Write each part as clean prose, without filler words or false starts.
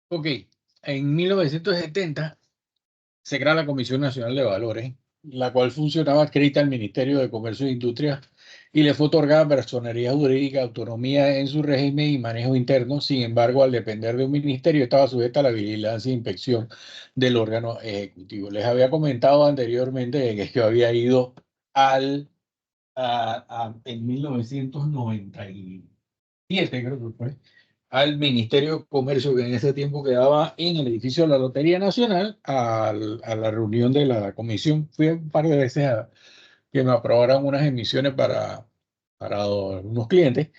Ok, en 1970 se crea la Comisión Nacional de Valores, la cual funcionaba adscrita al Ministerio de Comercio e Industria y le fue otorgada personería jurídica, autonomía en su régimen y manejo interno. Sin embargo, al depender de un ministerio, estaba sujeta a la vigilancia e inspección del órgano ejecutivo. Les había comentado anteriormente que yo había ido en 1997, creo que fue, al Ministerio de Comercio, que en ese tiempo quedaba en el edificio de la Lotería Nacional, a la reunión de la comisión. Fui un par de veces a que me aprobaran unas emisiones para unos clientes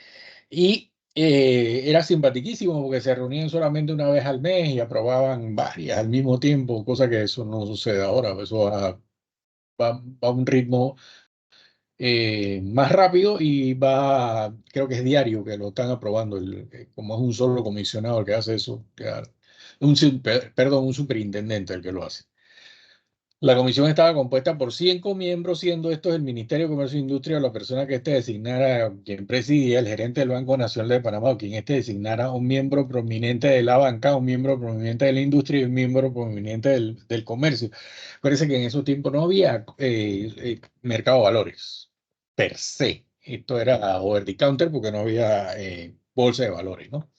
y era simpaticísimo porque se reunían solamente una vez al mes y aprobaban varias al mismo tiempo, cosa que eso no sucede ahora. Eso va a un ritmo más rápido y creo que es diario que lo están aprobando, como es un solo comisionado el que hace eso, perdón, un superintendente el que lo hace. La comisión estaba compuesta por 5 miembros, siendo estos el Ministerio de Comercio e Industria, la persona que designara, quien presidía, el gerente del Banco Nacional de Panamá, o quien designara un miembro prominente de la banca, un miembro prominente de la industria y un miembro prominente del comercio. Parece que en esos tiempos no había mercado de valores per se. Esto era over the counter porque no había bolsa de valores, ¿no?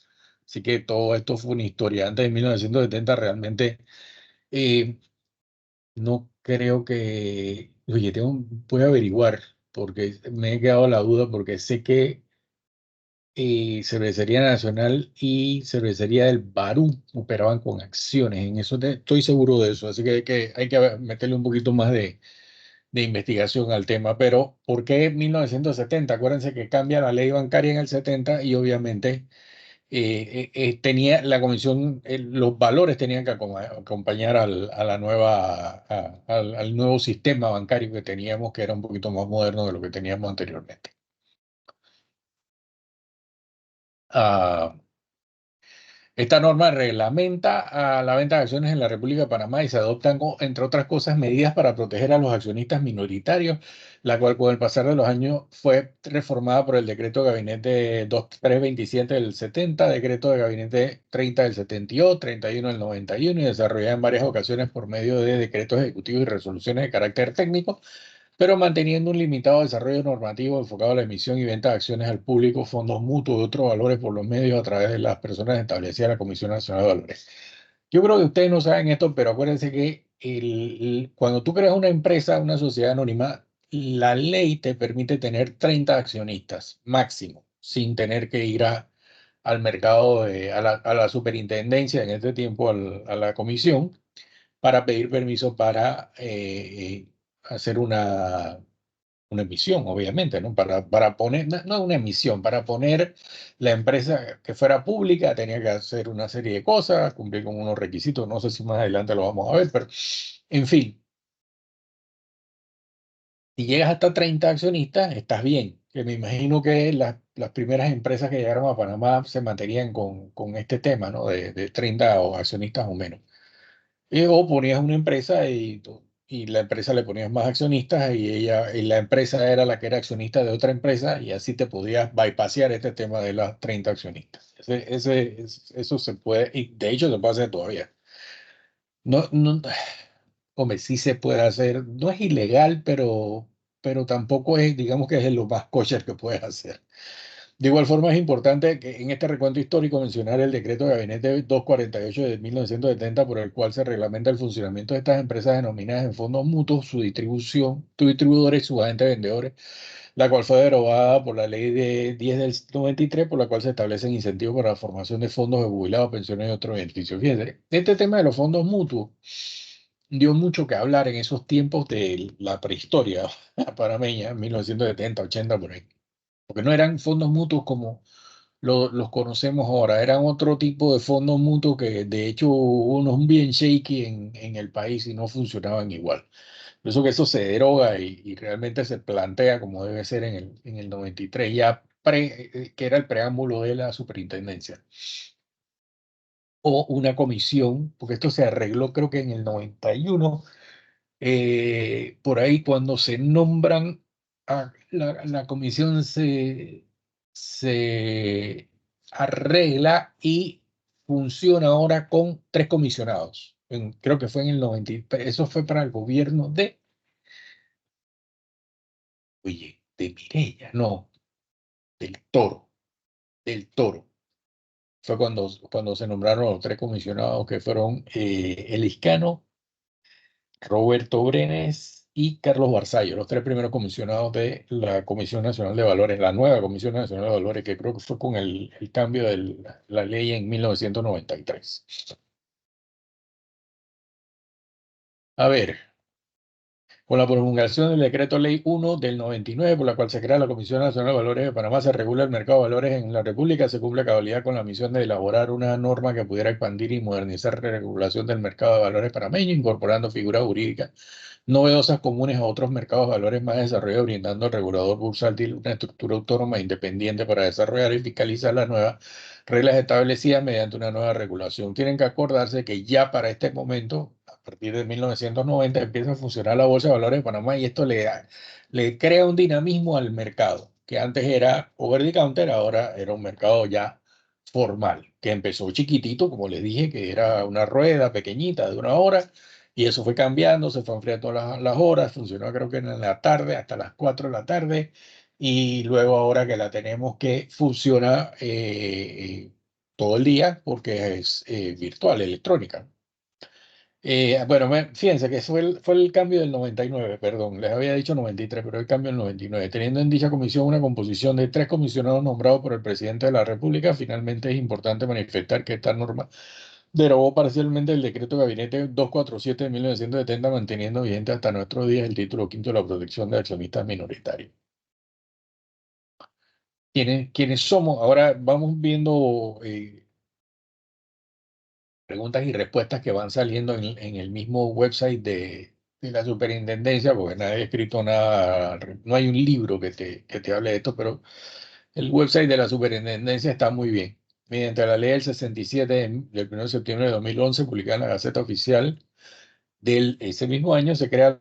Así que todo esto fue una historia. Antes de 1970 realmente eh, no creo que, oye, voy a averiguar porque me he quedado la duda porque sé que Cervecería Nacional y Cervecería del Barú operaban con acciones. En eso estoy seguro de eso, así que hay que meterle un poquito más de investigación al tema. Pero ¿por qué 1970? Acuérdense que cambia la ley bancaria en el 70 y obviamente tenía la comisión, los valores tenían que acompañar a la al nuevo sistema bancario que teníamos, que era un poquito más moderno de lo que teníamos anteriormente. Ah, Esta norma reglamenta la venta de acciones en la República de Panamá y se adoptan, entre otras cosas, medidas para proteger a los accionistas minoritarios, la cual con el pasar de los años fue reformada por el decreto de gabinete 2327 del 70, decreto de gabinete 30 del 72, 31 del 91 y desarrollada en varias ocasiones por medio de decretos ejecutivos y resoluciones de carácter técnico, pero manteniendo un limitado desarrollo normativo enfocado a la emisión y venta de acciones al público, fondos mutuos y otros valores por los medios a través de las personas establecidas en la Comisión Nacional de Valores. Yo creo que ustedes no saben esto, pero acuérdense que cuando tú creas una empresa, una sociedad anónima, la ley te permite tener 30 accionistas máximo, sin tener que ir al mercado, a la superintendencia, en este tiempo a la comisión, para pedir permiso para hacer una emisión, obviamente, ¿no? Para poner, no una emisión, para poner la empresa que fuera pública, tenía que hacer una serie de cosas, cumplir con unos requisitos, no sé si más adelante lo vamos a ver, pero en fin, si llegas hasta 30 accionistas, estás bien. Que me imagino que las primeras empresas que llegaron a Panamá se mantenían con este tema, ¿no? De 30 accionistas o menos. O ponías una empresa y la empresa le ponías más accionistas y la empresa era la que era accionista de otra empresa y así te podías bypassear este tema de las 30 accionistas. Eso se puede, y de hecho se puede hacer todavía. No, no, hombre, sí se puede hacer. No es ilegal, pero tampoco es, digamos que es lo más kosher que puedes hacer. De igual forma, es importante que en este recuento histórico mencionar el decreto de gabinete 248 de 1970, por el cual se reglamenta el funcionamiento de estas empresas denominadas en fondos mutuos, su distribución, sus distribuidores y sus agentes vendedores, la cual fue derogada por la ley de 10 del 93, por la cual se establecen incentivos para la formación de fondos de jubilados, pensiones y otros beneficios. Fíjense, este tema de los fondos mutuos dio mucho que hablar en esos tiempos de la prehistoria panameña, 1970, 80, por ahí, porque no eran fondos mutuos como los conocemos ahora, eran otro tipo de fondos mutuos que de hecho hubo unos bien shaky en el país y no funcionaban igual. Por eso que eso se deroga y realmente se plantea como debe ser en el 93, ya que era el preámbulo de la superintendencia. O una comisión, porque esto se arregló creo que en el 91, por ahí cuando se nombran, la comisión se arregla y funciona ahora con 3 comisionados. Creo que fue en el 90, eso fue para el gobierno de, oye, de Mireya, no, del Toro, del Toro. Fue cuando se nombraron los 3 comisionados que fueron Eliscano, Roberto Brenes y Carlos Barzallo, los 3 primeros comisionados de la Comisión Nacional de Valores, la nueva Comisión Nacional de Valores, que creo que fue con el cambio de la ley en 1993. A ver, con la promulgación del Decreto Ley 1 del 99, por la cual se crea la Comisión Nacional de Valores de Panamá, se regula el mercado de valores en la República, se cumple a cabalidad con la misión de elaborar una norma que pudiera expandir y modernizar la regulación del mercado de valores panameño, incorporando figuras jurídicas novedosas comunes a otros mercados de valores más desarrollados, brindando al regulador bursátil una estructura autónoma e independiente para desarrollar y fiscalizar las nuevas reglas establecidas mediante una nueva regulación. Tienen que acordarse que ya para este momento, a partir de 1990, empieza a funcionar la Bolsa de Valores de Panamá y esto le crea un dinamismo al mercado, que antes era over the counter, ahora era un mercado ya formal, que empezó chiquitito, como les dije, que era una rueda pequeñita de 1 hora, y eso fue cambiando, se fue ampliando las horas, funcionó creo que en la tarde, hasta las 4 de la tarde, y luego ahora que la tenemos que funciona todo el día porque es virtual, electrónica. Bueno, fíjense que fue el cambio del 99, perdón, les había dicho 93, pero el cambio del 99. Teniendo en dicha comisión una composición de 3 comisionados nombrados por el presidente de la República, finalmente es importante manifestar que esta norma derogó parcialmente el decreto Gabinete 247 de 1970, manteniendo vigente hasta nuestros días el título quinto de la protección de accionistas minoritarios. ¿Quiénes somos? Ahora vamos viendo preguntas y respuestas que van saliendo en el mismo website de la superintendencia, porque nadie ha escrito nada, no hay un libro que te hable de esto, pero el website de la superintendencia está muy bien. Mediante la ley del 67 del 1 de septiembre de 2011, publicada en la Gaceta Oficial ese mismo año, se crea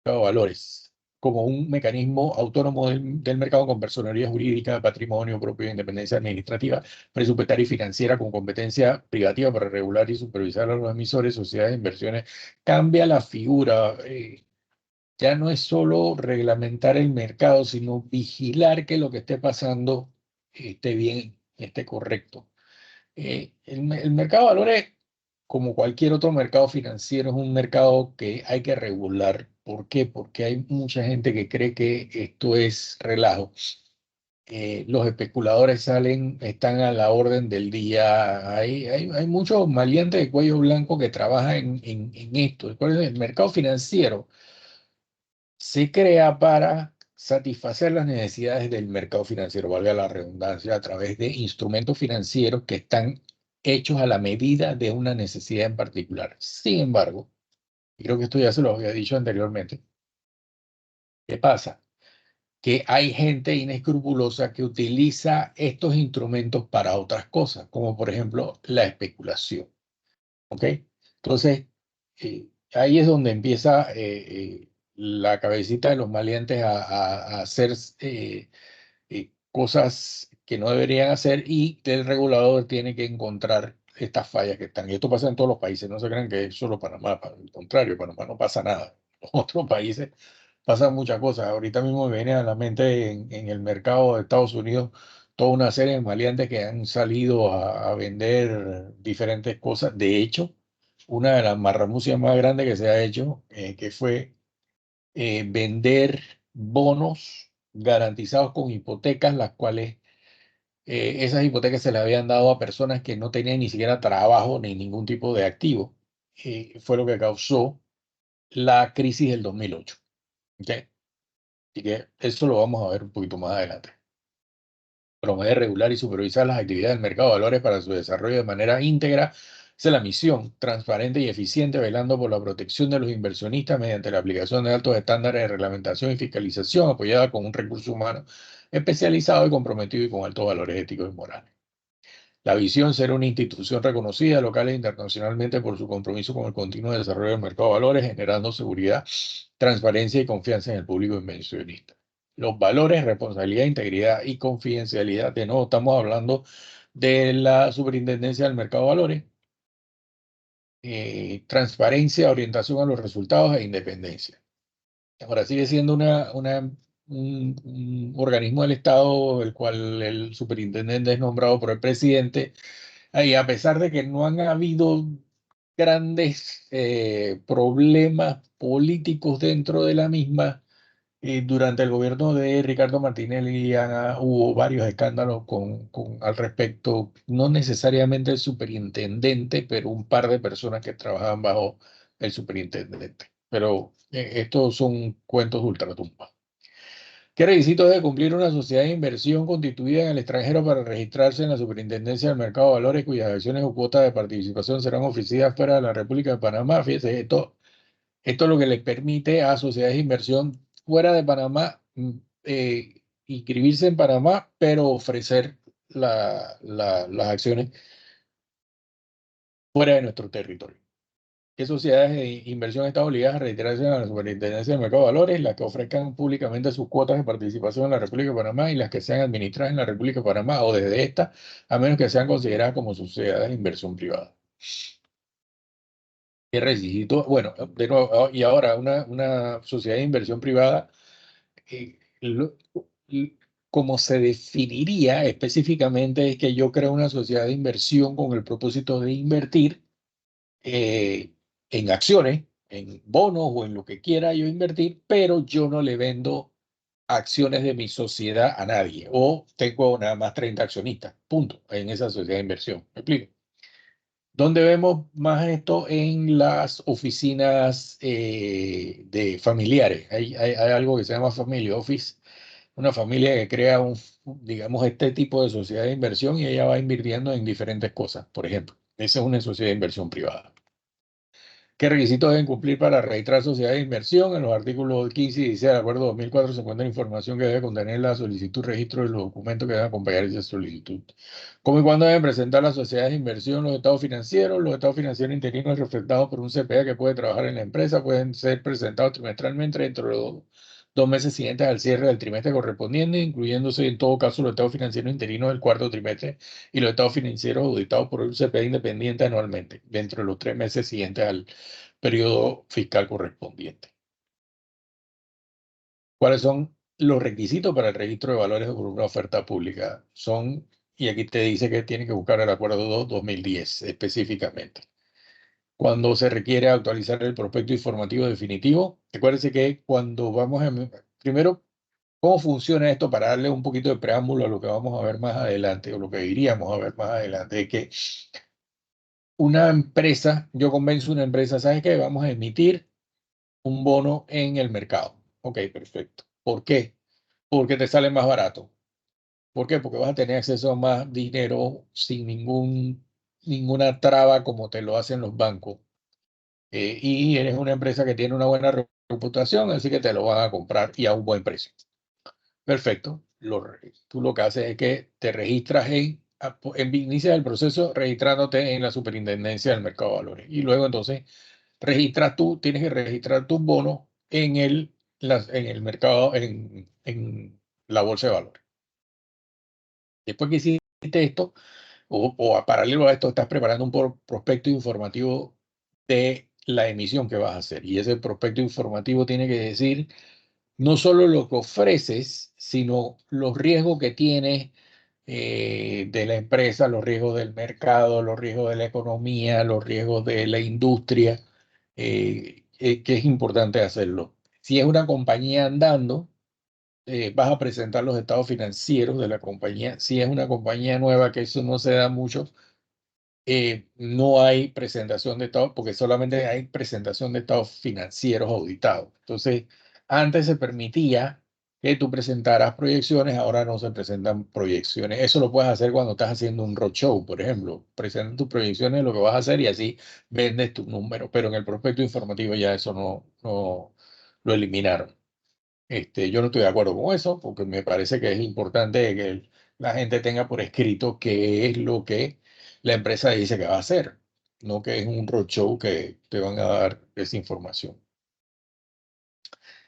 de valores como un mecanismo autónomo del mercado con personería jurídica, patrimonio propio, independencia administrativa, presupuestaria y financiera, con competencia privativa para regular y supervisar a los emisores, sociedades de inversiones. Cambia la figura. Ya no es solo reglamentar el mercado, sino vigilar que lo que esté pasando esté bien, esté correcto. El mercado de valores, como cualquier otro mercado financiero, es un mercado que hay que regular. ¿Por qué? Porque hay mucha gente que cree que esto es relajo. Los especuladores están a la orden del día. Hay muchos maleantes de cuello blanco que trabajan en esto. Recuerden, el mercado financiero se crea para satisfacer las necesidades del mercado financiero, valga la redundancia, a través de instrumentos financieros que están hechos a la medida de una necesidad en particular. Sin embargo, y creo que esto ya se lo había dicho anteriormente, ¿qué pasa? Que hay gente inescrupulosa que utiliza estos instrumentos para otras cosas, como por ejemplo la especulación. ¿Ok? Entonces, ahí es donde empieza la cabecita de los maleantes a hacer cosas que no deberían hacer, y el regulador tiene que encontrar estas fallas que están. Y esto pasa en todos los países, no se crean que es solo Panamá, al contrario, en Panamá no pasa nada. En otros países pasan muchas cosas. Ahorita mismo me viene a la mente en el mercado de Estados Unidos toda una serie de maleantes que han salido a vender diferentes cosas. De hecho, una de las marramucias más grandes que se ha hecho, que fue vender bonos garantizados con hipotecas, las cuales esas hipotecas se le habían dado a personas que no tenían ni siquiera trabajo ni ningún tipo de activo. Fue lo que causó la crisis del 2008. ¿Ok? Así que eso lo vamos a ver un poquito más adelante. Promover, regular y supervisar las actividades del mercado de valores para su desarrollo de manera íntegra. Esa es la misión, transparente y eficiente, velando por la protección de los inversionistas mediante la aplicación de altos estándares de reglamentación y fiscalización, apoyada con un recurso humano especializado y comprometido y con altos valores éticos y morales. La visión: ser una institución reconocida local e internacionalmente por su compromiso con el continuo desarrollo del mercado de valores, generando seguridad, transparencia y confianza en el público inversionista. los valores, responsabilidad, integridad y confidencialidad. De nuevo, estamos hablando de la Superintendencia del Mercado de Valores, transparencia, orientación a los resultados e independencia. Ahora sigue siendo un organismo del Estado, el cual el superintendente es nombrado por el presidente, y a pesar de que no han habido grandes problemas políticos dentro de la misma, durante el gobierno de Ricardo Martinelli hubo varios escándalos al respecto, no necesariamente el superintendente, pero un par de personas que trabajaban bajo el superintendente. Pero estos son cuentos de ultratumba. ¿Qué requisitos debe cumplir una sociedad de inversión constituida en el extranjero para registrarse en la Superintendencia del Mercado de Valores cuyas acciones o cuotas de participación serán ofrecidas fuera de la República de Panamá? Fíjese, esto es lo que le permite a sociedades de inversión fuera de Panamá inscribirse en Panamá, pero ofrecer las acciones fuera de nuestro territorio. ¿Qué sociedades de inversión están obligadas a registrarse en la Superintendencia del Mercado de Valores? Las que ofrezcan públicamente sus cuotas de participación en la República de Panamá y las que sean administradas en la República de Panamá o desde esta, a menos que sean consideradas como sociedades de inversión privada. ¿Qué requisito? Bueno, de nuevo, y ahora una sociedad de inversión privada, eh, lo- y como se definiría específicamente, es que yo creo una sociedad de inversión con el propósito de invertir eh, en acciones, en bonos o en lo que quiera yo invertir, pero yo no le vendo acciones de mi sociedad a nadie o tengo nada más 30 accionistas, punto, en esa sociedad de inversión. ¿Me explico? ¿Dónde vemos más esto? En las oficinas de familiares. Hay algo que se llama Family Office, una familia que crea digamos, este tipo de sociedad de inversión y ella va invirtiendo en diferentes cosas. Por ejemplo, esa es una sociedad de inversión privada. ¿Qué requisitos deben cumplir para registrar sociedades de inversión? En los artículos 15 y 16 del Acuerdo 2004 se encuentra información que debe contener la solicitud, registro de los documentos que deben acompañar esa solicitud. ¿Cómo y cuándo deben presentar las sociedades de inversión los estados financieros? Los estados financieros interinos reflectados por un CPA que puede trabajar en la empresa pueden ser presentados trimestralmente dentro de los 2 meses siguientes al cierre del trimestre correspondiente, incluyéndose en todo caso los estados financieros interinos del cuarto trimestre y los estados financieros auditados por un CPA independiente anualmente, dentro de los 3 meses siguientes al periodo fiscal correspondiente. ¿Cuáles son los requisitos para el registro de valores por una oferta pública? Y aquí te dice que tiene que buscar el acuerdo 2010 específicamente. Cuando se requiere actualizar el prospecto informativo definitivo, acuérdense que cuando primero, ¿cómo funciona esto para darle un poquito de preámbulo a lo que vamos a ver más adelante o lo que iríamos a ver más adelante? Es que una empresa, yo convenzo a una empresa, ¿sabes qué? Vamos a emitir un bono en el mercado. Ok, perfecto. ¿Por qué? Porque te sale más barato. ¿Por qué? Porque vas a tener acceso a más dinero sin ninguna traba como te lo hacen los bancos. Y eres una empresa que tiene una buena reputación, así que te lo van a comprar y a un buen precio. Perfecto. Tú lo que haces es que te registras inicias el proceso registrándote en la Superintendencia del Mercado de Valores. Y luego entonces tienes que registrar tus bonos en el mercado, en la bolsa de valores. Después que hiciste esto, o a paralelo a esto, estás preparando un prospecto informativo de la emisión que vas a hacer. Y ese prospecto informativo tiene que decir no solo lo que ofreces, sino los riesgos que tienes de la empresa, los riesgos del mercado, los riesgos de la economía, los riesgos de la industria, que es importante hacerlo. Si es una compañía andando, vas a presentar los estados financieros de la compañía. Si es una compañía nueva, que eso no se da mucho, no hay presentación de estados, porque solamente hay presentación de estados financieros auditados. Entonces, antes se permitía que tú presentaras proyecciones, ahora no se presentan proyecciones. Eso lo puedes hacer cuando estás haciendo un roadshow, por ejemplo. Presentas tus proyecciones de lo que vas a hacer y así vendes tu número, pero en el prospecto informativo ya eso no lo eliminaron. Yo no estoy de acuerdo con eso, porque me parece que es importante que la gente tenga por escrito qué es lo que la empresa dice que va a hacer, no que es un roadshow que te van a dar esa información.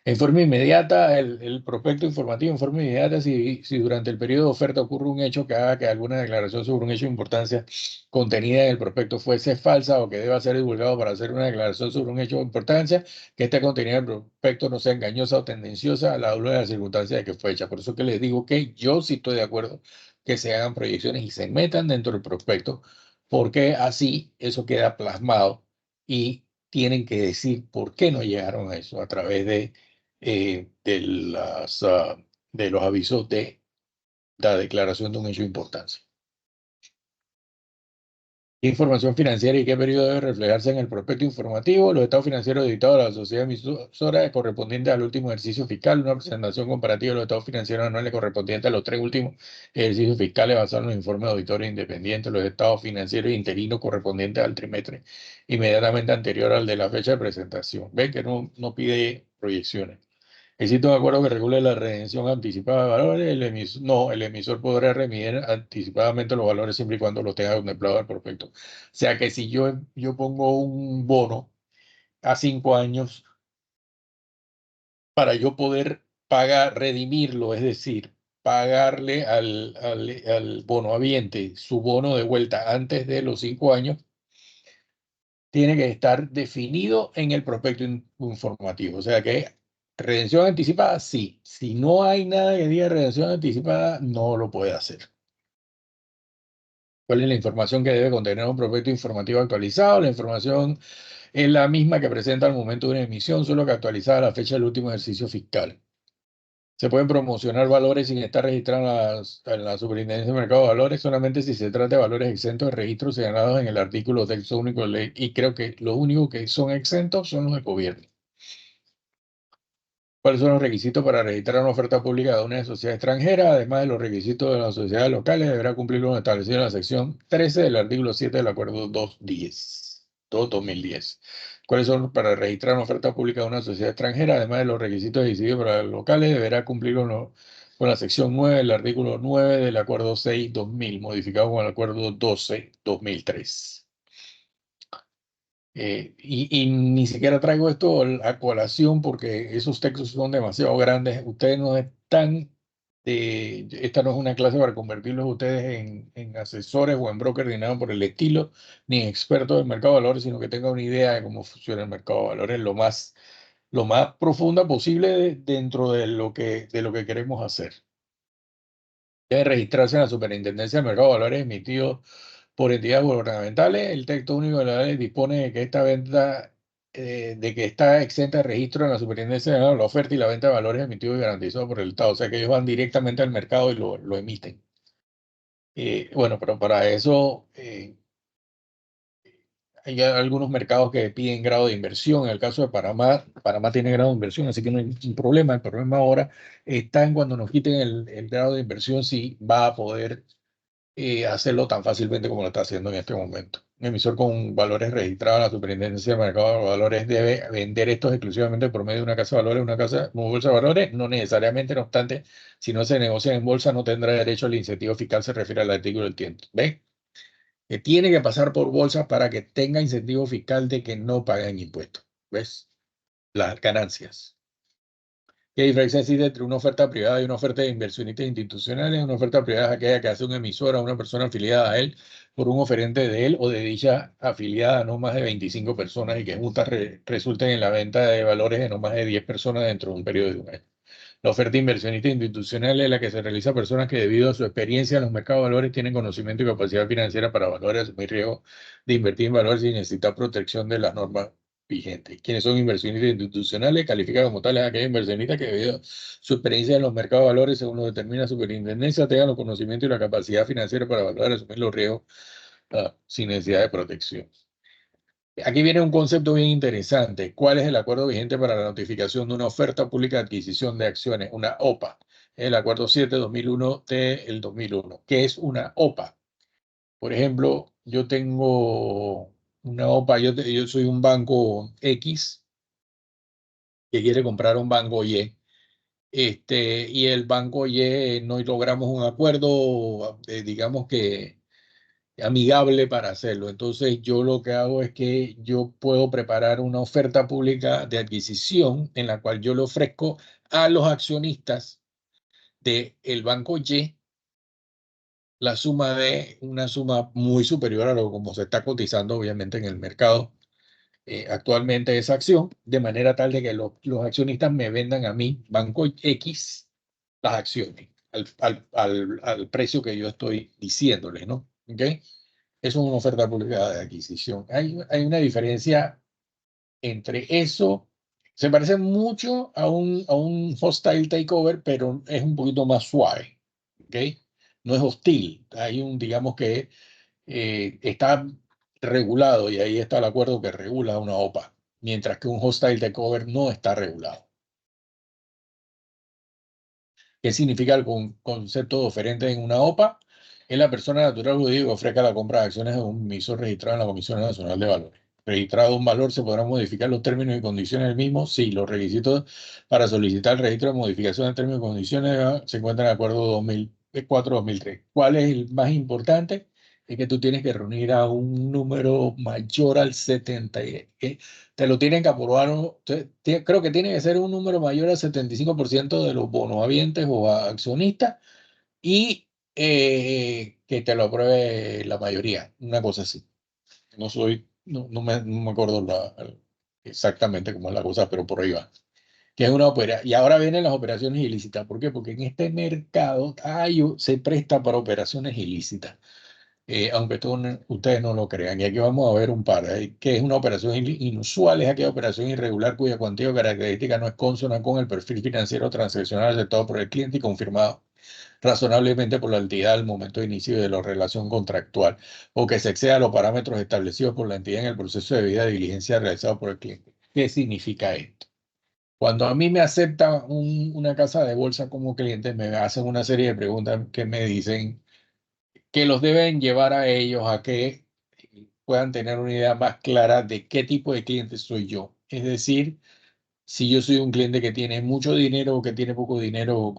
En forma inmediata, el prospecto informativo en forma inmediata, si durante el periodo de oferta ocurre un hecho que haga que alguna declaración sobre un hecho de importancia contenida en el prospecto fuese falsa o que deba ser divulgado para hacer una declaración sobre un hecho de importancia, que esté contenida en el prospecto no sea engañosa o tendenciosa a la luz de las circunstancias de que fue hecha. Por eso que les digo que yo sí estoy de acuerdo que se hagan proyecciones y se metan dentro del prospecto, porque así eso queda plasmado y tienen que decir por qué no llegaron a eso a través de los avisos de la declaración de un hecho de importancia. Información financiera y qué periodo debe reflejarse en el prospecto informativo, los estados financieros editados de la sociedad emisora correspondiente al último ejercicio fiscal, una presentación comparativa de los estados financieros anuales correspondientes a los 3 últimos ejercicios fiscales basados en los informes de auditores independientes, los estados financieros interinos correspondientes al trimestre inmediatamente anterior al de la fecha de presentación. Ven que no pide proyecciones. Existe un acuerdo que regule la redención anticipada de valores. No, el emisor podrá remitir anticipadamente los valores siempre y cuando lo tenga contemplado el prospecto. O sea que si yo pongo un bono a 5 años para yo poder pagar, redimirlo, es decir, pagarle al bono habiente su bono de vuelta antes de los 5 años, tiene que estar definido en el prospecto informativo. O sea que redención anticipada, sí. Si no hay nada que diga redención anticipada, no lo puede hacer. ¿Cuál es la información que debe contener un prospecto informativo actualizado? La información es la misma que presenta al momento de una emisión, solo que actualizada a la fecha del último ejercicio fiscal. Se pueden promocionar valores sin estar registrados en la Superintendencia de Mercado de Valores, solamente si se trata de valores exentos de registros señalados en el artículo texto único de ley. Y creo que los únicos que son exentos son los de gobierno. ¿Cuáles son los requisitos para registrar una oferta pública de una sociedad extranjera? Además de los requisitos de las sociedades locales, deberá cumplir los establecidos en la sección 13 del artículo 7 del Acuerdo 2010. ¿Cuáles son para registrar una oferta pública de una sociedad extranjera? Además de los requisitos decididos para los locales, deberá cumplir con la sección 9 del artículo 9 del Acuerdo 6-2000, modificado con el Acuerdo 12-2003. Y ni siquiera traigo esto a colación porque esos textos son demasiado grandes. Ustedes no están, esta no es una clase para convertirlos ustedes en asesores o en brokers ni nada por el estilo, ni en expertos del mercado de valores, sino que tengan una idea de cómo funciona el mercado de valores lo más profunda posible dentro de lo que queremos hacer. Debe registrarse en la Superintendencia del Mercado de Valores emitido por entidades gubernamentales. El texto único de la ley dispone de que esta venta, de que está exenta de registro en la Superintendencia de la oferta y la venta de valores emitidos y garantizados por el Estado. O sea que ellos van directamente al mercado y lo emiten. Bueno, pero para eso hay algunos mercados que piden grado de inversión. En el caso de Panamá, Panamá tiene grado de inversión, así que no hay un problema. El problema ahora está en cuando nos quiten el grado de inversión, si va a poder hacerlo tan fácilmente como lo está haciendo en este momento. Un emisor con valores registrados en la Superintendencia de Mercado de Valores debe vender estos exclusivamente por medio de una casa de valores, una bolsa de valores, no necesariamente, no obstante, si no se negocia en bolsa, no tendrá derecho al incentivo fiscal, se refiere al artículo del tiempo. ¿Ve? Que tiene que pasar por bolsa para que tenga incentivo fiscal de que no paguen impuestos. ¿Ves? Las ganancias. ¿Qué diferencia existe entre una oferta privada y una oferta de inversionistas institucionales? Una oferta privada es aquella que hace un emisor a una persona afiliada a él por un oferente de él o de dicha afiliada a no más de 25 personas y que juntas resulten en la venta de valores de no más de 10 personas dentro de un periodo de un año. La oferta inversionista institucional es la que se realiza a personas que debido a su experiencia en los mercados de valores tienen conocimiento y capacidad financiera para valorar y asumir riesgo de invertir en valores sin necesitar protección de las normas vigentes. Quienes son inversionistas institucionales califican como tales a aquellos inversionistas que debido a su experiencia en los mercados de valores, según lo determina su superintendencia, tengan los conocimientos y la capacidad financiera para valorar y asumir los riesgos sin necesidad de protección. Aquí viene un concepto bien interesante. ¿Cuál es el acuerdo vigente para la notificación de una oferta pública de adquisición de acciones? Una OPA. El acuerdo 7-2001 del 2001. ¿Qué es una OPA? Por ejemplo, yo tengo una OPA, yo soy un banco X que quiere comprar un banco Y. Y el banco Y no logramos un acuerdo, digamos que amigable para hacerlo. Entonces, yo lo que hago es que yo puedo preparar una oferta pública de adquisición en la cual yo le ofrezco a los accionistas del banco Y la suma de una suma muy superior a lo como se está cotizando, obviamente, en el mercado actualmente esa acción, de manera tal de que los accionistas me vendan a mí, Banco X, las acciones al precio que yo estoy diciéndoles, ¿no? ¿Ok? Eso es una oferta pública de adquisición. Hay una diferencia entre eso. Se parece mucho a un hostile takeover, pero es un poquito más suave. ¿Ok? No es hostil. Hay digamos que está regulado y ahí está el acuerdo que regula una OPA, mientras que un hostile takeover no está regulado. ¿Qué significa el concepto de oferente en una OPA? Es la persona natural o jurídica que ofrezca la compra de acciones de un emisor registrado en la Comisión Nacional de Valores. Registrado un valor, ¿se podrán modificar los términos y condiciones del mismo? Sí, los requisitos para solicitar el registro de modificación de términos y condiciones se encuentran en el acuerdo 2004-2003. ¿Cuál es el más importante? Es que tú tienes que reunir a un número mayor al 70. Te lo tienen que aprobar, creo que tiene que ser un número mayor al 75% de los bonohabientes o accionistas y que te lo apruebe la mayoría, una cosa así. No me acuerdo exactamente cómo es la cosa, pero por ahí va. Que es y ahora vienen las operaciones ilícitas. ¿Por qué? Porque en este mercado se presta para operaciones ilícitas, aunque ustedes no lo crean. Y aquí vamos a ver un par. Que es una operación inusual, es aquella operación irregular cuya cuantía o característica no es consona con el perfil financiero transaccional aceptado por el cliente y confirmado razonablemente por la entidad al momento de inicio de la relación contractual, o que se exceda los parámetros establecidos por la entidad en el proceso de debida diligencia realizado por el cliente. ¿Qué significa esto? Cuando a mí me acepta una casa de bolsa como cliente, me hacen una serie de preguntas que me dicen que los deben llevar a ellos a que puedan tener una idea más clara de qué tipo de cliente soy yo. Es decir, si yo soy un cliente que tiene mucho dinero o que tiene poco dinero,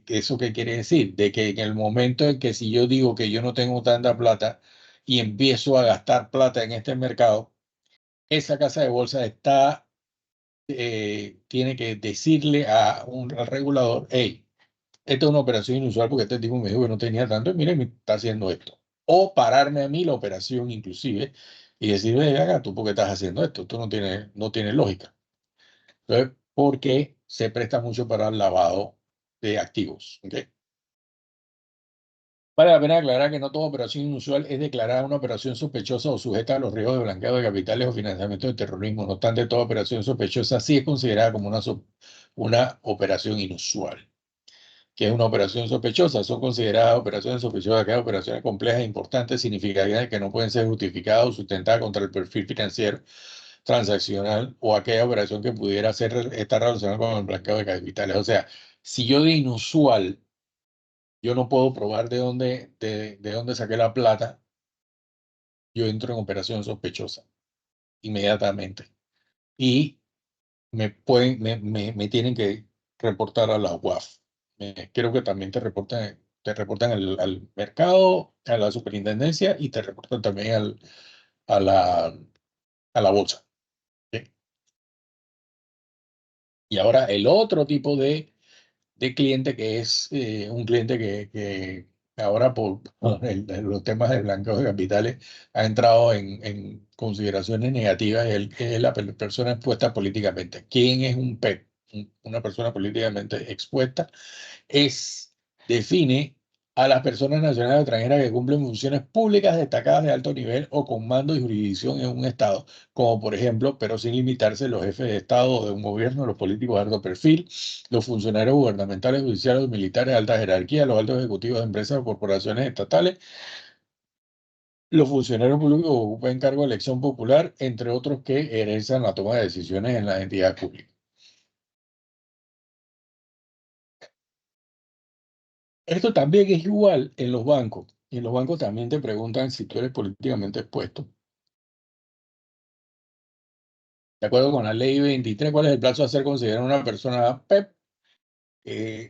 ¿eso qué quiere decir? De que en el momento en que si yo digo que yo no tengo tanta plata y empiezo a gastar plata en este mercado, esa casa de bolsa tiene que decirle al regulador, hey, esta es una operación inusual porque este tipo me dijo que no tenía tanto y mire, me está haciendo esto. O pararme a mí la operación inclusive y decirme, venga, ¿tú por qué estás haciendo esto? Esto no tiene lógica. Entonces, porque se presta mucho para el lavado de activos. ¿Ok? Vale la pena aclarar que no toda operación inusual es declarada una operación sospechosa o sujeta a los riesgos de blanqueo de capitales o financiamiento de terrorismo. No obstante, toda operación sospechosa sí es considerada como una operación inusual. ¿Que es una operación sospechosa? Son consideradas operaciones sospechosas, aquellas operaciones complejas e importantes, significativas que no pueden ser justificadas o sustentadas contra el perfil financiero transaccional o aquella operación que pudiera estar relacionada con el blanqueo de capitales. O sea, si yo de inusual, yo no puedo probar de dónde saqué la plata, yo entro en operación sospechosa inmediatamente. Y me tienen que reportar a la UAF. Creo que también te reportan al mercado, a la superintendencia y te reportan también a la bolsa. ¿Ok? Y ahora el otro tipo de cliente que es un cliente que ahora por los temas de blanqueo de capitales ha entrado en consideraciones negativas, es la persona expuesta políticamente. ¿Quién es un PEP? Una persona políticamente expuesta define a las personas nacionales o extranjeras que cumplen funciones públicas destacadas de alto nivel o con mando y jurisdicción en un Estado, como por ejemplo, pero sin limitarse, los jefes de Estado o de un gobierno, los políticos de alto perfil, los funcionarios gubernamentales, judiciales, militares de alta jerarquía, los altos ejecutivos de empresas o corporaciones estatales, los funcionarios públicos que ocupan cargo de elección popular, entre otros que ejercen la toma de decisiones en las entidades públicas. Esto también es igual en los bancos. Y en los bancos también te preguntan si tú eres políticamente expuesto. De acuerdo con la ley 23, ¿cuál es el plazo a ser considerada una persona PEP?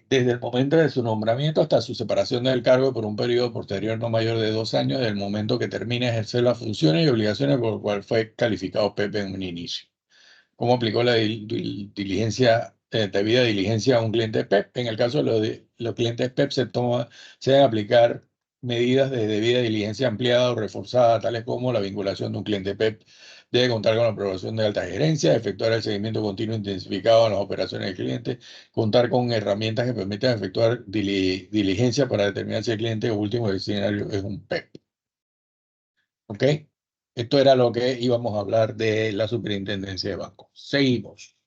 desde el momento de su nombramiento hasta su separación del cargo por un periodo posterior no mayor de 2 años, del momento que termine de ejercer las funciones y obligaciones por el cual fue calificado Pepe en un inicio. ¿Cómo aplicó la diligencia, debida diligencia a un cliente PEP? En el caso de los clientes PEP se deben aplicar medidas de debida diligencia ampliada o reforzada, tales como la vinculación de un cliente PEP debe contar con la aprobación de alta gerencia, efectuar el seguimiento continuo intensificado en las operaciones del cliente, contar con herramientas que permitan efectuar diligencia para determinar si el cliente o último escenario es un PEP. ¿Ok? Esto era lo que íbamos a hablar de la superintendencia de bancos. Seguimos.